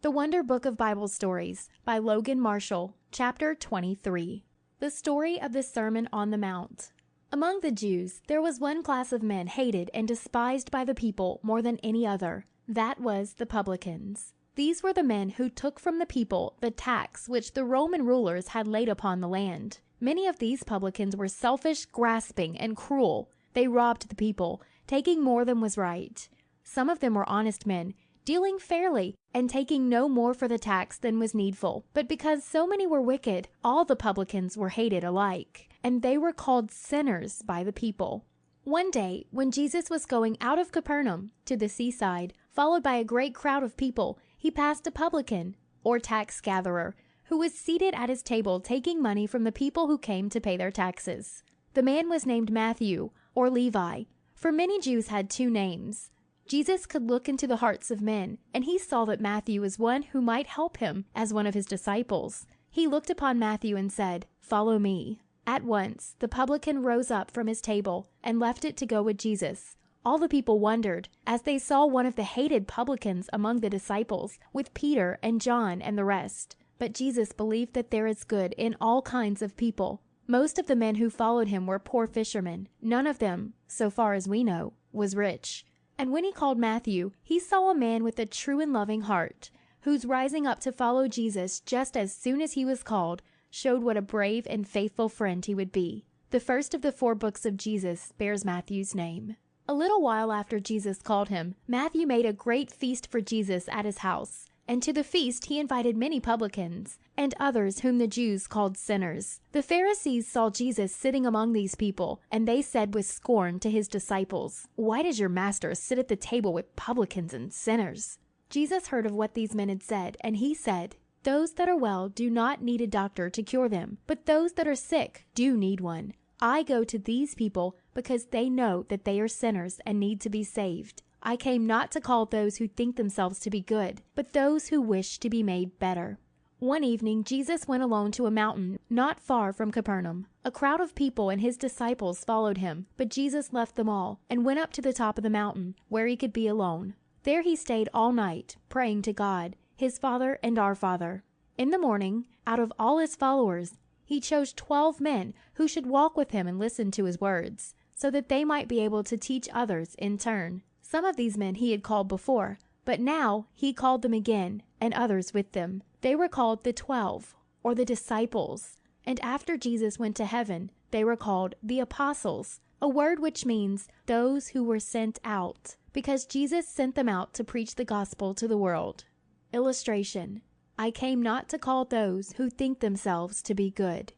The Wonder Book of Bible Stories by Logan Marshall, Chapter 23. The Story of the Sermon on the Mount. Among the Jews, there was one class of men hated and despised by the people more than any other. That was the publicans. These were the men who took from the people the tax which the Roman rulers had laid upon the land. Many of these publicans were selfish, grasping, and cruel. They robbed the people, taking more than was right. Some of them were honest men, dealing fairly and taking no more for the tax than was needful. But because so many were wicked, all the publicans were hated alike, and they were called sinners by the people. One day, when Jesus was going out of Capernaum to the seaside, followed by a great crowd of people, he passed a publican, or tax gatherer, who was seated at his table taking money from the people who came to pay their taxes. The man was named Matthew, or Levi, for many Jews had two names. Jesus could look into the hearts of men, and he saw that Matthew was one who might help him as one of his disciples. He looked upon Matthew and said, "Follow me." At once, the publican rose up from his table and left it to go with Jesus. All the people wondered as they saw one of the hated publicans among the disciples, with Peter and John and the rest. But Jesus believed that there is good in all kinds of people. Most of the men who followed him were poor fishermen. None of them, so far as we know, was rich. And when he called Matthew, he saw a man with a true and loving heart, whose rising up to follow Jesus just as soon as he was called showed what a brave and faithful friend he would be. The first of the 4 books of Jesus bears Matthew's name. A little while after Jesus called him, Matthew made a great feast for Jesus at his house. And to the feast he invited many publicans, and others whom the Jews called sinners. The Pharisees saw Jesus sitting among these people, and they said with scorn to his disciples, "Why does your master sit at the table with publicans and sinners?" Jesus heard of what these men had said, and he said, "Those that are well do not need a doctor to cure them, but those that are sick do need one. I go to these people because they know that they are sinners and need to be saved. I came not to call those who think themselves to be good, but those who wish to be made better." One evening, Jesus went alone to a mountain not far from Capernaum. A crowd of people and his disciples followed him, but Jesus left them all and went up to the top of the mountain, where he could be alone. There he stayed all night, praying to God, his Father and our Father. In the morning, out of all his followers, he chose 12 men who should walk with him and listen to his words, so that they might be able to teach others in turn. Some of these men he had called before, but now he called them again, and others with them. They were called the 12, or the disciples. And after Jesus went to heaven, they were called the apostles, a word which means those who were sent out, because Jesus sent them out to preach the gospel to the world. Illustration: I came not to call those who think themselves to be good.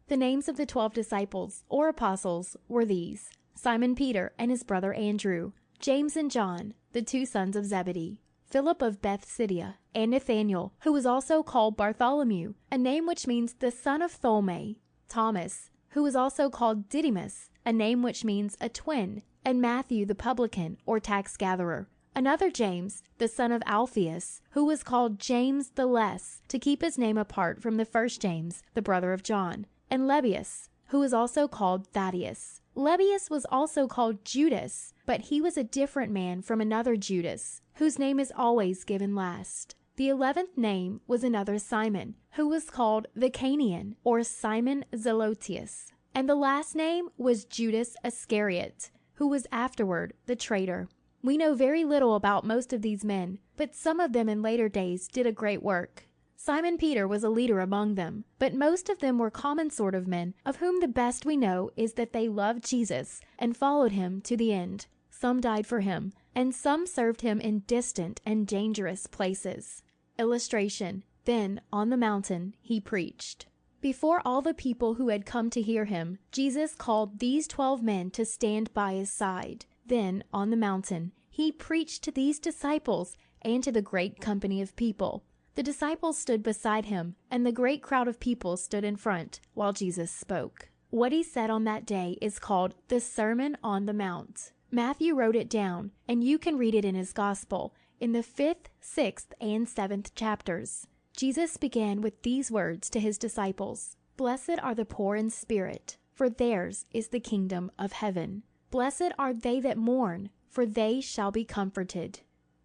The names of the 12 disciples, or apostles, were these: Simon Peter and his brother Andrew, James and John, the 2 sons of Zebedee, Philip of Bethsaida, and Nathanael, who was also called Bartholomew, a name which means the son of Thomai, Thomas, who was also called Didymus, a name which means a twin, and Matthew the publican, or tax gatherer. Another James, the son of Alphaeus, who was called James the Less, to keep his name apart from the first James, the brother of John, and Lebbaeus, who was also called Thaddeus. Lebbaeus was also called Judas, but he was a different man from another Judas, whose name is always given last. The 11th name was another Simon, who was called the Cananean, or Simon Zelotes. And the last name was Judas Iscariot, who was afterward the traitor. We know very little about most of these men, but some of them in later days did a great work. Simon Peter was a leader among them, but most of them were common sort of men, of whom the best we know is that they loved Jesus and followed him to the end. Some died for him, and some served him in distant and dangerous places. Illustration: Then, on the mountain, he preached. Before all the people who had come to hear him, Jesus called these 12 men to stand by his side. Then, on the mountain, he preached to these disciples and to the great company of people. The disciples stood beside him, and the great crowd of people stood in front, while Jesus spoke. What he said on that day is called the Sermon on the Mount. Matthew wrote it down, and you can read it in his Gospel, in the 5th, 6th, and 7th chapters. Jesus began with these words to his disciples: "Blessed are the poor in spirit, for theirs is the kingdom of heaven. Blessed are they that mourn, for they shall be comforted.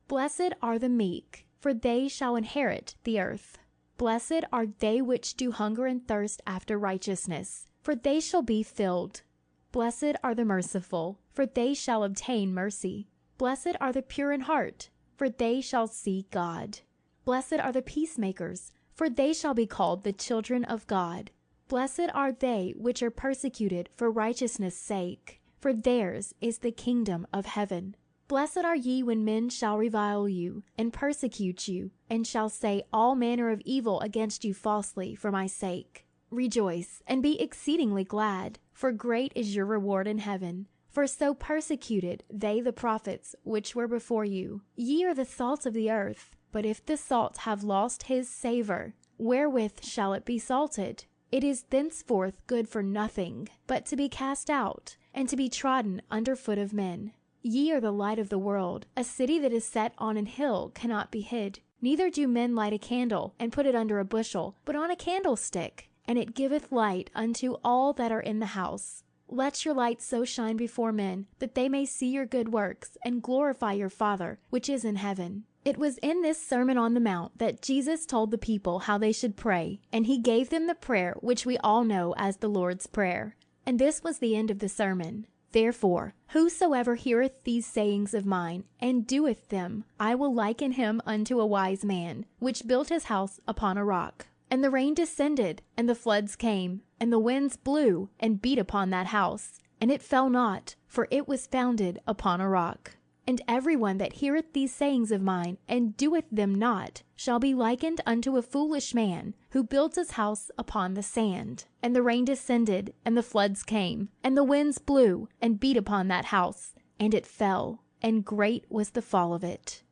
Blessed are the meek, for they shall inherit the earth. Blessed are they which do hunger and thirst after righteousness, for they shall be filled. Blessed are the merciful, for they shall obtain mercy. Blessed are the pure in heart, for they shall see God. Blessed are the peacemakers, for they shall be called the children of God. Blessed are they which are persecuted for righteousness' sake, for theirs is the kingdom of heaven. Blessed are ye when men shall revile you, and persecute you, and shall say all manner of evil against you falsely for my sake. Rejoice, and be exceedingly glad, for great is your reward in heaven. For so persecuted they the prophets which were before you. Ye are the salt of the earth, but if the salt have lost his savour, wherewith shall it be salted? It is thenceforth good for nothing, but to be cast out, and to be trodden under foot of men. Ye are the light of the world. A city that is set on an hill cannot be hid. Neither do men light a candle, and put it under a bushel, but on a candlestick, and it giveth light unto all that are in the house. Let your light so shine before men, that they may see your good works, and glorify your Father, which is in heaven. It was in this Sermon on the Mount that Jesus told the people how they should pray, and he gave them the prayer which we all know as the Lord's Prayer. And this was the end of the sermon. Therefore, whosoever heareth these sayings of mine, and doeth them, I will liken him unto a wise man, which built his house upon a rock. And the rain descended, and the floods came, and the winds blew, and beat upon that house. And it fell not, for it was founded upon a rock. And every one that heareth these sayings of mine, and doeth them not, shall be likened unto a foolish man, who built his house upon the sand. And the rain descended, and the floods came, and the winds blew, and beat upon that house, and it fell, and great was the fall of it.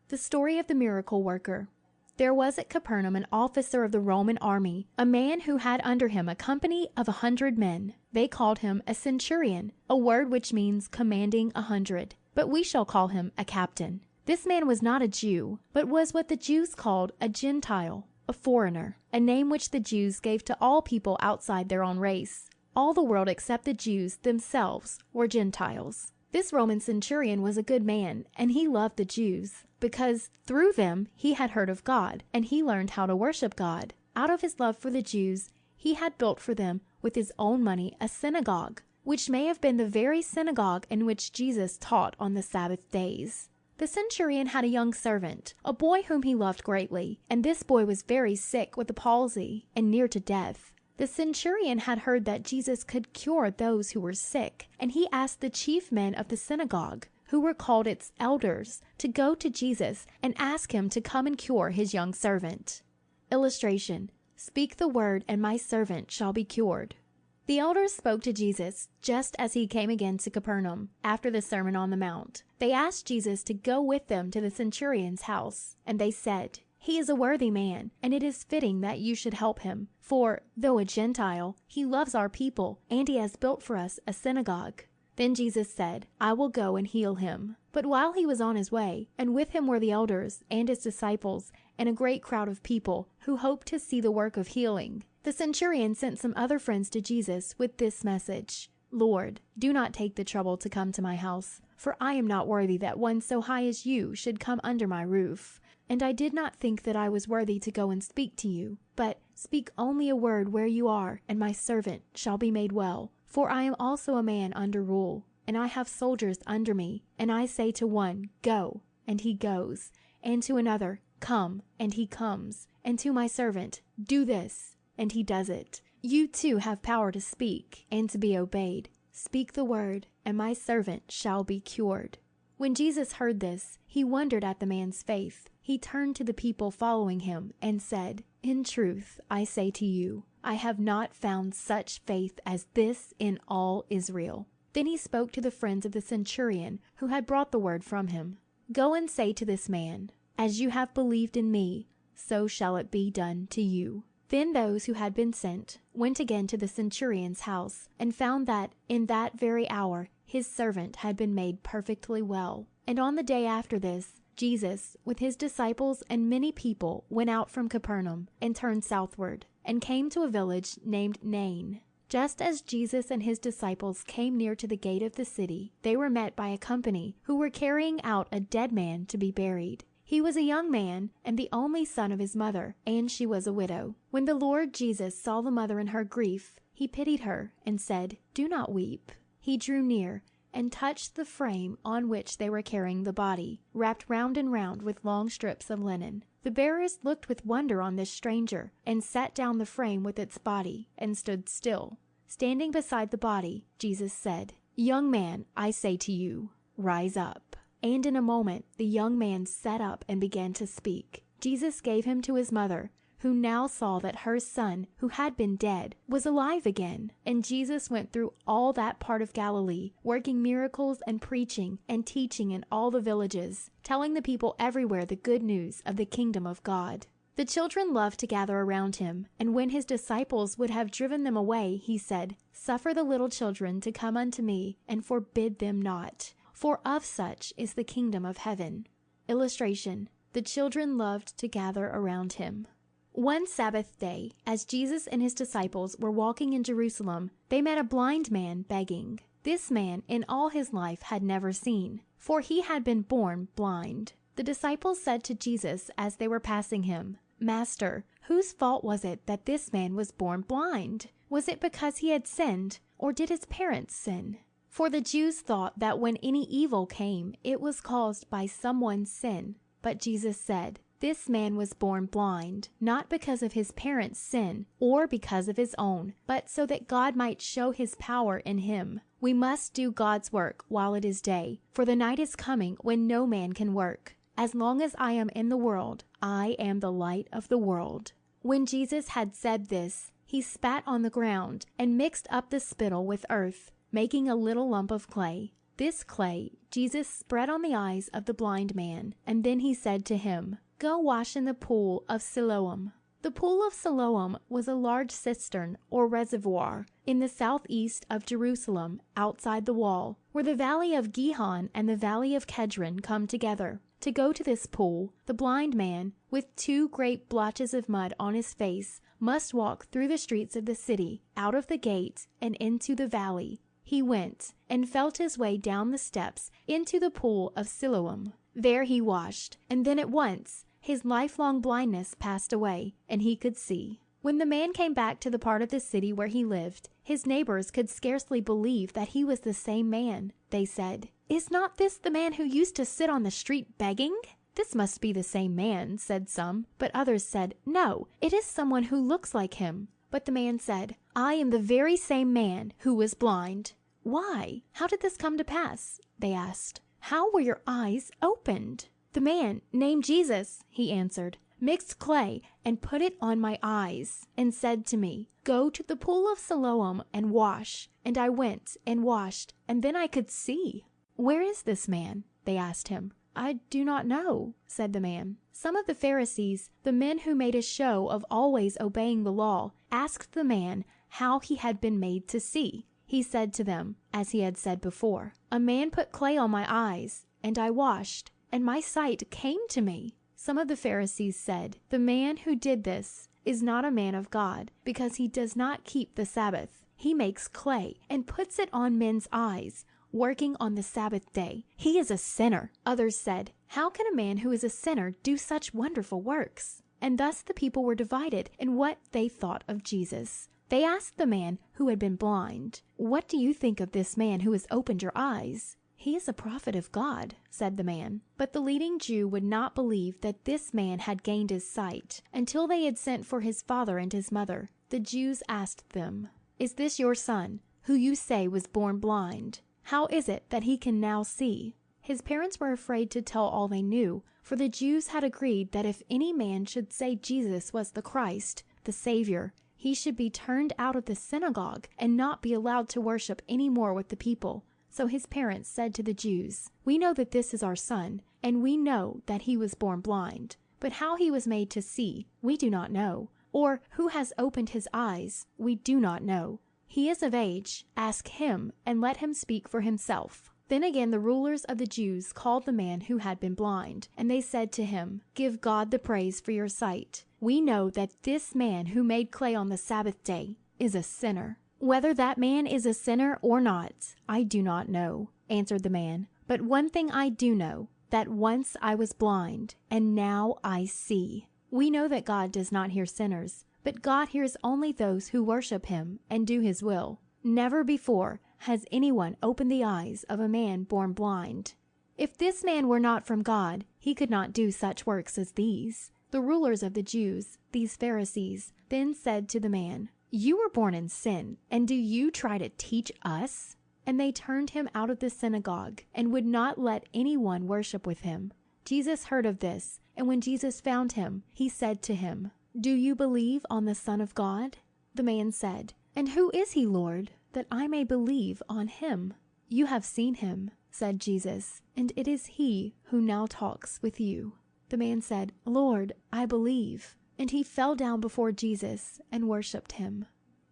The story of the miracle worker. There was at Capernaum an officer of the Roman army, a man who had under him a company of 100 men. They called him a centurion, a word which means commanding 100. But we shall call him a captain. This man was not a Jew, but was what the Jews called a Gentile, a foreigner, a name which the Jews gave to all people outside their own race. All the world except the Jews themselves were Gentiles. This Roman centurion was a good man, and he loved the Jews, because through them he had heard of God, and he learned how to worship God. Out of his love for the Jews, he had built for them with his own money a synagogue, which may have been the very synagogue in which Jesus taught on the Sabbath days. The centurion had a young servant, a boy whom he loved greatly, and this boy was very sick with the palsy, and near to death. The centurion had heard that Jesus could cure those who were sick, and he asked the chief men of the synagogue, who were called its elders, to go to Jesus and ask him to come and cure his young servant. Illustration: Speak the word, and my servant shall be cured. The elders spoke to Jesus just as he came again to Capernaum after the Sermon on the Mount. They asked Jesus to go with them to the centurion's house, and they said, "He is a worthy man, and it is fitting that you should help him. For, though a Gentile, he loves our people, and he has built for us a synagogue." Then Jesus said, "I will go and heal him." But while he was on his way, and with him were the elders and his disciples, and a great crowd of people who hoped to see the work of healing, the centurion sent some other friends to Jesus with this message: "Lord, do not take the trouble to come to my house, for I am not worthy that one so high as you should come under my roof. And I did not think that I was worthy to go and speak to you. But speak only a word where you are, and my servant shall be made well. For I am also a man under rule, and I have soldiers under me. And I say to one, 'Go,' and he goes, and to another, 'Come,' and he comes, and to my servant, 'Do this,' and he does it. You too have power to speak and to be obeyed. Speak the word, and my servant shall be cured." When Jesus heard this, he wondered at the man's faith. He turned to the people following him and said, "In truth, I say to you, I have not found such faith as this in all Israel." Then he spoke to the friends of the centurion who had brought the word from him. "Go and say to this man, 'As you have believed in me, so shall it be done to you.'" Then those who had been sent went again to the centurion's house, and found that in that very hour his servant had been made perfectly well. And on the day after this, Jesus, with his disciples and many people, went out from Capernaum and turned southward, and came to a village named Nain. Just as Jesus and his disciples came near to the gate of the city, they were met by a company who were carrying out a dead man to be buried. He was a young man and the only son of his mother, and she was a widow. When the Lord Jesus saw the mother in her grief, he pitied her and said, "Do not weep." He drew near and touched the frame on which they were carrying the body, wrapped round and round with long strips of linen. The bearers looked with wonder on this stranger, and set down the frame with its body, and stood still. Standing beside the body, Jesus said, "Young man, I say to you, rise up." And in a moment the young man sat up and began to speak. Jesus gave him to his mother, who now saw that her son, who had been dead, was alive again. And Jesus went through all that part of Galilee, working miracles and preaching and teaching in all the villages, telling the people everywhere the good news of the kingdom of God. The children loved to gather around him, and when his disciples would have driven them away, he said, "Suffer the little children to come unto me, and forbid them not, for of such is the kingdom of heaven." Illustration: the children loved to gather around him. One Sabbath day, as Jesus and his disciples were walking in Jerusalem, they met a blind man begging. This man in all his life had never seen, for he had been born blind. The disciples said to Jesus as they were passing him, "Master, whose fault was it that this man was born blind? Was it because he had sinned, or did his parents sin?" For the Jews thought that when any evil came, it was caused by someone's sin. But Jesus said, "This man was born blind, not because of his parents' sin or because of his own, but so that God might show his power in him. We must do God's work while it is day, for the night is coming when no man can work. As long as I am in the world, I am the light of the world." When Jesus had said this, he spat on the ground and mixed up the spittle with earth, making a little lump of clay. This clay Jesus spread on the eyes of the blind man, and then he said to him, "Go wash in the pool of Siloam." The pool of Siloam was a large cistern or reservoir in the southeast of Jerusalem, outside the wall, where the valley of Gihon and the valley of Kedron come together. To go to this pool, the blind man, with 2 great blotches of mud on his face, must walk through the streets of the city, out of the gate, and into the valley. He went and felt his way down the steps into the pool of Siloam. There he washed, and then at once his lifelong blindness passed away, and he could see. When the man came back to the part of the city where he lived, his neighbors could scarcely believe that he was the same man. They said, "Is not this the man who used to sit on the street begging?" "This must be the same man," said some, but others said, "No, it is someone who looks like him." But the man said, "I am the very same man who was blind." "Why? How did this come to pass?" they asked. "How were your eyes opened?" "The man, named Jesus," he answered, "mixed clay and put it on my eyes, and said to me, 'Go to the pool of Siloam and wash.' And I went and washed, and then I could see." "Where is this man?" they asked him. "I do not know," said the man. Some of the Pharisees, the men who made a show of always obeying the law, asked the man how he had been made to see. He said to them, as he had said before, "A man put clay on my eyes, and I washed, and my sight came to me." Some of the Pharisees said, "The man who did this is not a man of God, because he does not keep the Sabbath. He makes clay and puts it on men's eyes, working on the Sabbath day. He is a sinner." Others said, "How can a man who is a sinner do such wonderful works?" And thus the people were divided in what they thought of Jesus. They asked the man who had been blind, "What do you think of this man who has opened your eyes?" "He is a prophet of God," said the man. But the leading Jew would not believe that this man had gained his sight until they had sent for his father and his mother. The Jews asked them, "Is this your son, who you say was born blind? How is it that he can now see?" His parents were afraid to tell all they knew, for the Jews had agreed that if any man should say Jesus was the Christ, the Savior, he should be turned out of the synagogue and not be allowed to worship any more with the people. So his parents said to the Jews, "We know that this is our son, and we know that he was born blind. But how he was made to see, we do not know, or who has opened his eyes, we do not know. He is of age. Ask him, and let him speak for himself." Then again the rulers of the Jews called the man who had been blind, and they said to him, "Give God the praise for your sight. We know that this man who made clay on the Sabbath day is a sinner." "Whether that man is a sinner or not, I do not know," answered the man. "But one thing I do know, that once I was blind, and now I see." We know that God does not hear sinners, but God hears only those who worship him and do his will. Never before has anyone opened the eyes of a man born blind. If this man were not from God, he could not do such works as these. The rulers of the Jews, these Pharisees, then said to the man, "You were born in sin, and do you try to teach us?" And they turned him out of the synagogue and would not let anyone worship with him. Jesus heard of this, and when Jesus found him, he said to him, "Do you believe on the Son of God?" The man said, "And who is he, Lord, that I may believe on him?" "You have seen him," said Jesus, "and it is he who now talks with you." The man said, "Lord, I believe." And he fell down before Jesus and worshipped him.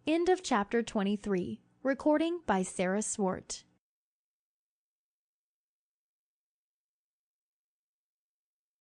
End of chapter 23. Recording by Sarah Swart.